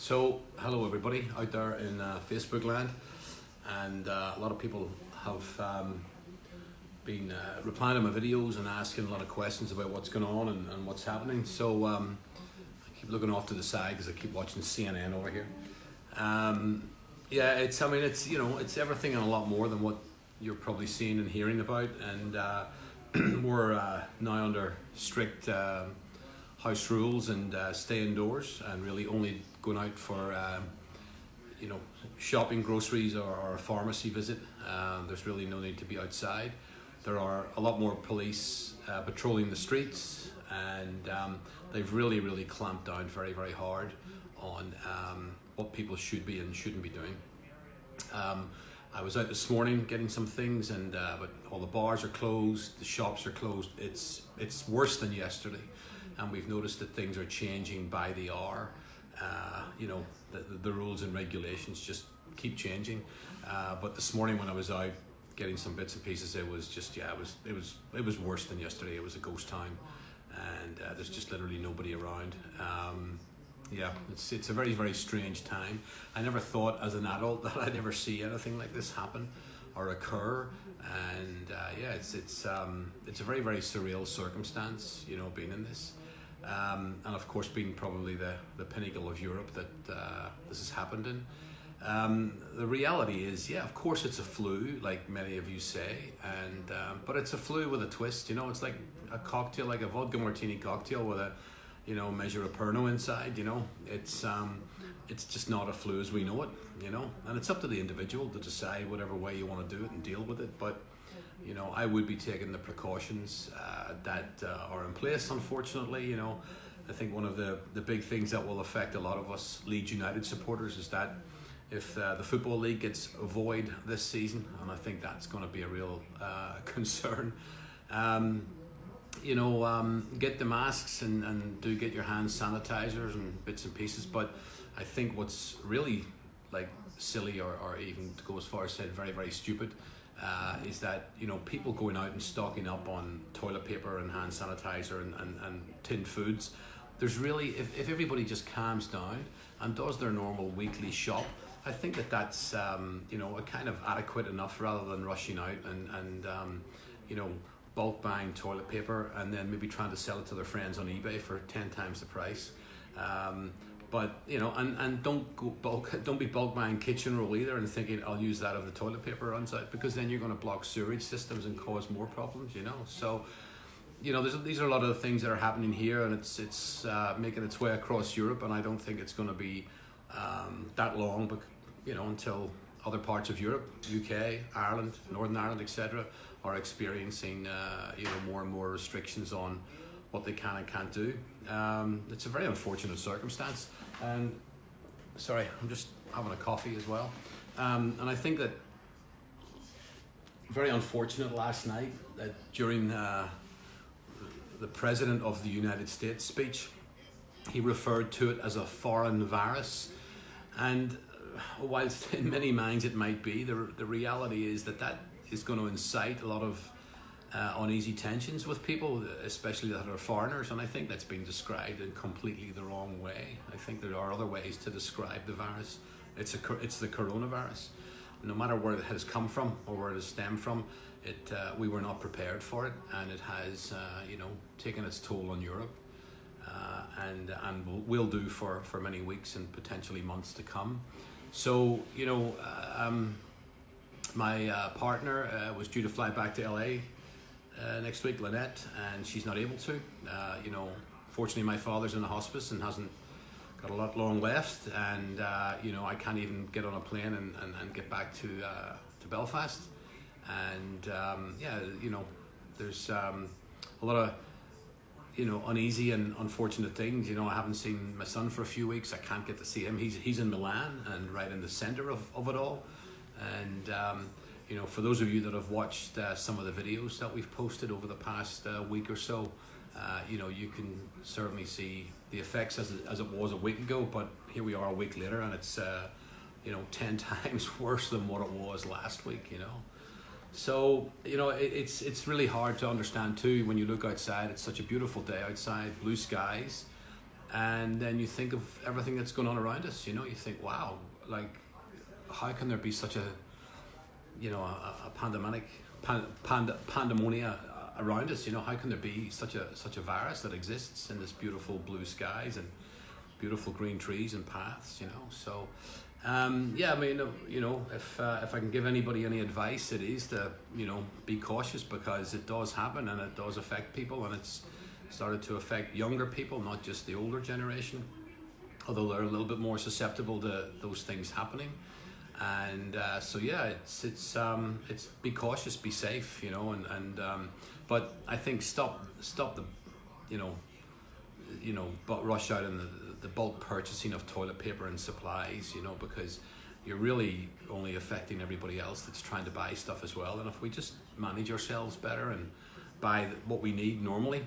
So, hello everybody out there in Facebook land, and a lot of people have been replying to my videos and asking a lot of questions about what's going on and what's happening. So I keep looking off to the side because I keep watching CNN over here. Yeah, it's everything and a lot more than what you're probably seeing and hearing about, and we're now under strict house rules and stay indoors and really only going out for shopping, groceries, or a pharmacy visit. There's really no need to be outside. There are a lot more police patrolling the streets, and they've really clamped down very hard on what people should be and shouldn't be doing. I was out this morning getting some things, but all the bars are closed, the shops are closed. It's worse than yesterday, and we've noticed that things are changing by the hour. The rules and regulations just keep changing. But this morning when I was out getting some bits and pieces, it was worse than yesterday. It was a ghost town, and there's just literally nobody around. It's a very strange time. I never thought as an adult that I'd ever see anything like this happen or occur, and it's a very surreal circumstance, being in this, and of course being probably the pinnacle of Europe that this has happened in. The reality is, of course it's a flu, like many of you say, and but it's a flu with a twist. It's like a cocktail, like a vodka martini cocktail with a measure of Pernod inside. It's just not a flu as we know it, and it's up to the individual to decide whatever way you want to do it and deal with it. But I would be taking the precautions that are in place. Unfortunately, I think one of the big things that will affect a lot of us Leeds United supporters is that if the Football League gets a void this season, and I think that's going to be a real concern. Get the masks and do get your hand sanitizers and bits and pieces. But I think what's really silly or even to go as far as said very stupid is that people going out and stocking up on toilet paper and hand sanitizer and tinned foods. There's really, if everybody just calms down and does their normal weekly shop, I think that's a kind of adequate enough, rather than rushing out and bulk buying toilet paper and then maybe trying to sell it to their friends on eBay for 10 times the price. And don't be bulk buying kitchen roll either and thinking I'll use that if the toilet paper runs out, because then you're going to block sewage systems and cause more problems. So these are a lot of the things that are happening here, and it's making its way across Europe, and I don't think it's going to be that long, but until other parts of Europe, UK, Ireland, Northern Ireland, etc., are experiencing more and more restrictions on what they can and can't do. It's a very unfortunate circumstance, and sorry, I'm just having a coffee as well. And I think that very unfortunate last night that during the President of the United States speech, he referred to it as a foreign virus. And whilst in many minds it might be, the reality is that is going to incite a lot of uneasy tensions with people, especially that are foreigners, and I think that's been described in completely the wrong way. I think there are other ways to describe the virus. It's the coronavirus. No matter where it has come from or where it has stemmed from, we were not prepared for it, and it has taken its toll on Europe, and will do for many weeks and potentially months to come. So my partner was due to fly back to LA next week, Lynette, and she's not able to. Fortunately, my father's in the hospice and hasn't got a lot long left, and I can't even get on a plane and get back to Belfast. And there's a lot of uneasy and unfortunate things. I haven't seen my son for a few weeks. I can't get to see him. He's in Milan and right in the center of it all. And for those of you that have watched some of the videos that we've posted over the past week or so, you can certainly see the effects as it was a week ago. But here we are a week later, and it's 10 times worse than what it was last week. So it's really hard to understand too when you look outside. It's such a beautiful day outside, blue skies, and then you think of everything that's going on around us. You know, you think, wow, like, how can there be such a, you know, a pandemonia around us? You know, how can there be such a virus that exists in this beautiful blue skies and beautiful green trees and paths? You know, so yeah, I mean, you know, if I can give anybody any advice, it is to, you know, be cautious, because it does happen and it does affect people, and it's started to affect younger people, not just the older generation, although they're a little bit more susceptible to those things happening. And so yeah, it's be cautious, be safe, you know, and but I think stop the, you know, but rush out in the bulk purchasing of toilet paper and supplies, you know, because you're really only affecting everybody else that's trying to buy stuff as well. And if we just manage ourselves better and buy what we need normally,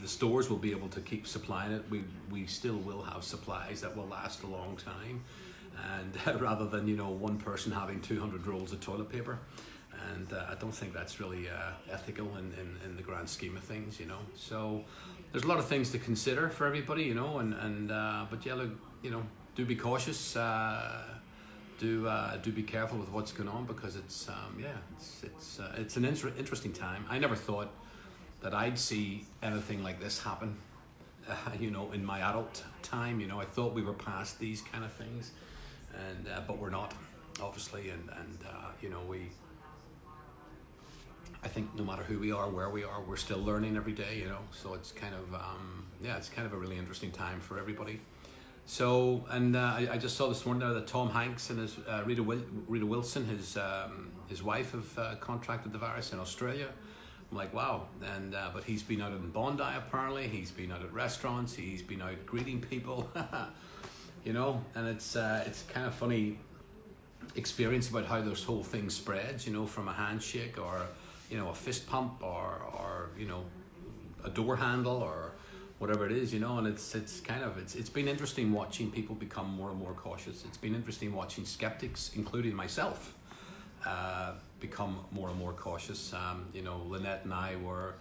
the stores will be able to keep supplying it. We still will have supplies that will last a long time, and rather than, you know, one person having 200 rolls of toilet paper. And I don't think that's really ethical in the grand scheme of things, you know. So there's a lot of things to consider for everybody, you know, and but yeah, look, you know, do be cautious, do be careful with what's going on, because it's it's an interesting time. I never thought that I'd see anything like this happen, you know, in my adult time. You know, I thought we were past these kind of things, and but we're not, obviously, and you know, I think no matter who we are, where we are, we're still learning every day, you know. So it's kind of yeah, it's kind of a really interesting time for everybody. So, and I just saw this morning there that Tom Hanks and his Rita Wilson, his wife, have contracted the virus in Australia. I'm like, wow. And but he's been out in Bondi, apparently. He's been out at restaurants. He's been out greeting people, you know. And it's kind of funny experience about how this whole thing spreads, you know, from a handshake or, you know, a fist pump or you know, a door handle or whatever it is, you know. And it's been interesting watching people become more and more cautious. It's been interesting watching skeptics, including myself, become more and more cautious. You know, Lynette and I were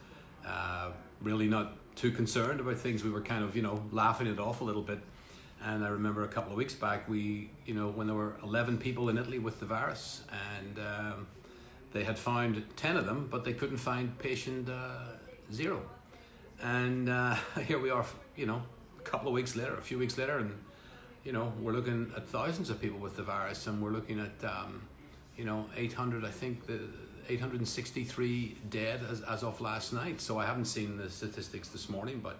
really not too concerned about things. We were kind of, you know, laughing it off a little bit. And I remember a couple of weeks back, you know, when there were 11 people in Italy with the virus, and they had found 10 of them, but they couldn't find patient 0. And here we are, you know, a few weeks later, and, you know, we're looking at thousands of people with the virus, and we're looking at, you know, 800, I think, 863 dead as of last night. So I haven't seen the statistics this morning, but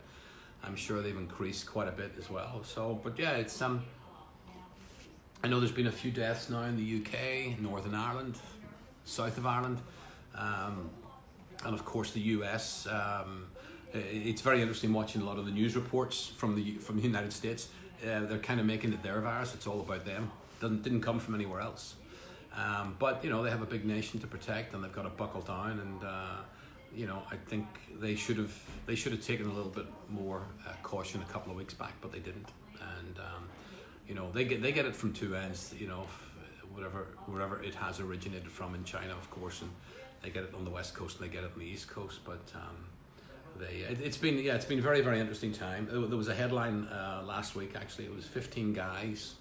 I'm sure they've increased quite a bit as well. So, but yeah, it's I know there's been a few deaths now in the UK, Northern Ireland, south of Ireland, and of course the US. It's very interesting watching a lot of the news reports from the United States. They're kind of making it their virus. It's all about them. Didn't come from anywhere else. But you know, they have a big nation to protect, and they've got to buckle down. And you know, I think they should have taken a little bit more caution a couple of weeks back, but they didn't. And you know, they get it from two ends. You know, wherever it has originated from in China, of course, and they get it on the West Coast and they get it on the East Coast. But it's been very, very interesting time. There was a headline last week, actually. It was 15 guys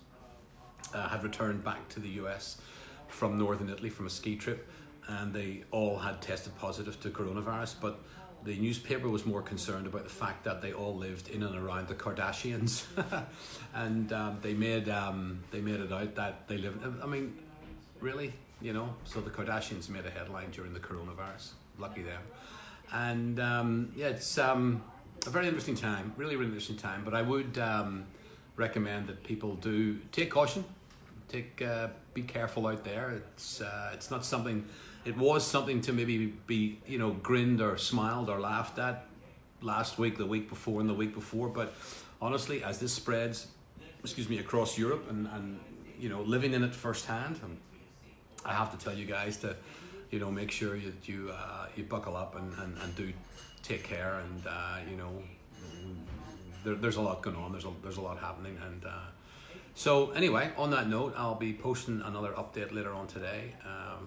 had returned back to the US from northern Italy from a ski trip, and they all had tested positive to coronavirus. But the newspaper was more concerned about the fact that they all lived in and around the Kardashians, and they made it out that they live. I mean, really, you know. So the Kardashians made a headline during the coronavirus. Lucky them. And yeah, it's a very interesting time, really, really interesting time. But I would recommend that people do take caution, be careful out there. It's not something. It was something to maybe be, you know, grinned or smiled or laughed at last week, the week before, and the week before. But honestly, as this spreads, across Europe, and you know, living in it firsthand, I have to tell you guys to, you know, make sure you buckle up and do take care, and you know, there's a lot going on. There's a lot happening, and so anyway, on that note, I'll be posting another update later on today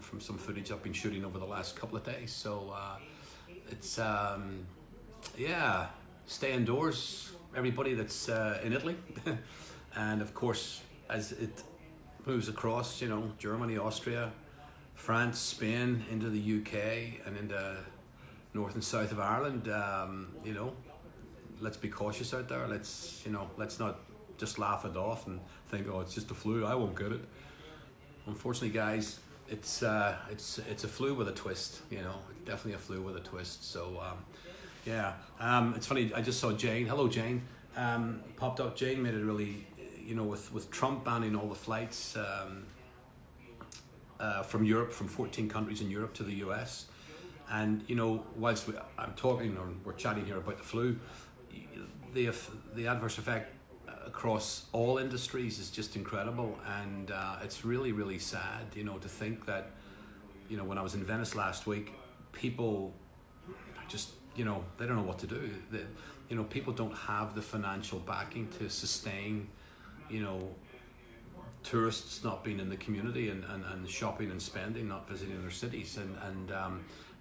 from some footage I've been shooting over the last couple of days. So it's yeah, stay indoors, everybody that's in Italy, and of course as it moves across, you know, Germany, Austria, France, Spain, into the UK, and into north and south of Ireland. You know, let's be cautious out there. Let's not just laugh it off and think, oh, it's just a flu, I won't get it. Unfortunately, guys, it's a flu with a twist. You know, definitely a flu with a twist. So yeah, it's funny. I just saw Jane. Hello, Jane. Popped up. Jane made it really, you know, with Trump banning all the flights from Europe, from 14 countries in Europe to the US, and you know, whilst I'm talking or we're chatting here about the flu, the adverse effect across all industries is just incredible, and it's really, really sad, you know, to think that, you know, when I was in Venice last week, people just, you know, they don't know what to do. You know, people don't have the financial backing to sustain, you know, tourists not being in the community and shopping and spending, not visiting their cities, and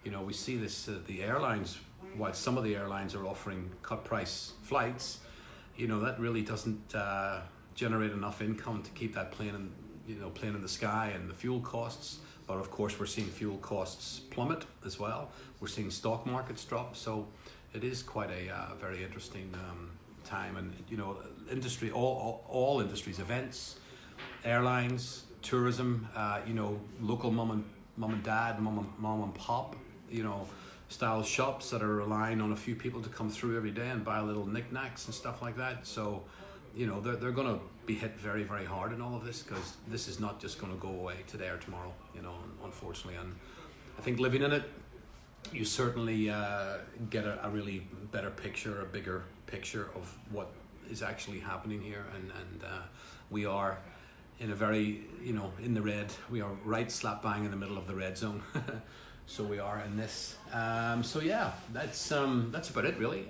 you know, we see this, the airlines, while some of the airlines are offering cut price flights, you know, that really doesn't generate enough income to keep that plane in, you know, plane in the sky, and the fuel costs. But of course, we're seeing fuel costs plummet as well. We're seeing stock markets drop. So it is quite a very interesting time. And you know, industry, all industries, events, airlines, tourism, you know, local mom and dad, mom and pop, you know, style shops that are relying on a few people to come through every day and buy little knickknacks and stuff like that. So, you know, they're going to be hit very, very hard in all of this, because this is not just going to go away today or tomorrow, you know, unfortunately. And I think living in it, you certainly get a really better picture, a bigger picture of what is actually happening here. And we are in a very, you know, in the red. We are right slap bang in the middle of the red zone. So we are in this. So yeah, that's about it really.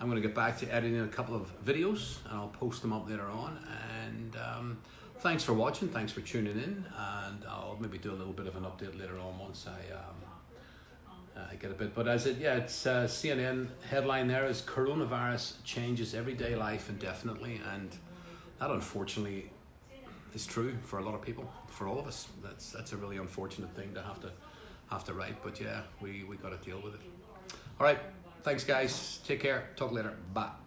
I'm going to get back to editing a couple of videos, and I'll post them up later on. And thanks for watching, thanks for tuning in, and I'll maybe do a little bit of an update later on once I get a bit. But it's CNN headline there is coronavirus changes everyday life indefinitely, and that unfortunately is true for a lot of people, for all of us. That's a really unfortunate thing to have to write, but yeah, we got to deal with it. All right, thanks guys, take care, talk later, bye.